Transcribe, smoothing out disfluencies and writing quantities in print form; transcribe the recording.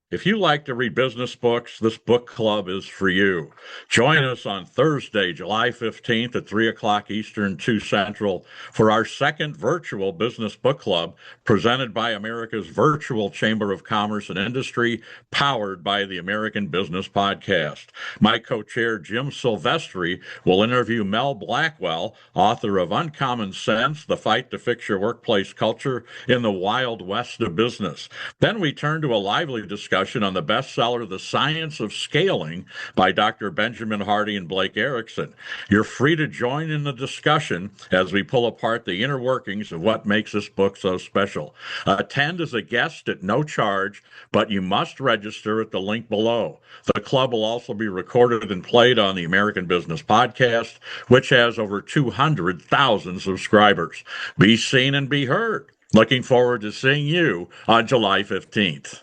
If you like to read business books, this book club is for you. Join us on Thursday, July 15th at 3 o'clock Eastern, 2 Central for our second virtual business book club presented by America's Virtual Chamber of Commerce and Industry, powered by the American Business Podcast. My co-chair, Jim Silvestri, will interview Mel Blackwell, author of Uncommon Sense, The Fight to Fix Your Workplace Culture in the Wild West of Business. Then we turn to a lively discussion on the bestseller, The Science of Scaling by Dr. Benjamin Hardy and Blake Erickson. You're free to join in the discussion as we pull apart the inner workings of what makes this book so special. Attend as a guest at no charge, but you must register at the link below. The club will also be recorded and played on the American Business Podcast, which has over 200,000 subscribers. Be seen and be heard. Looking forward to seeing you on July 15th.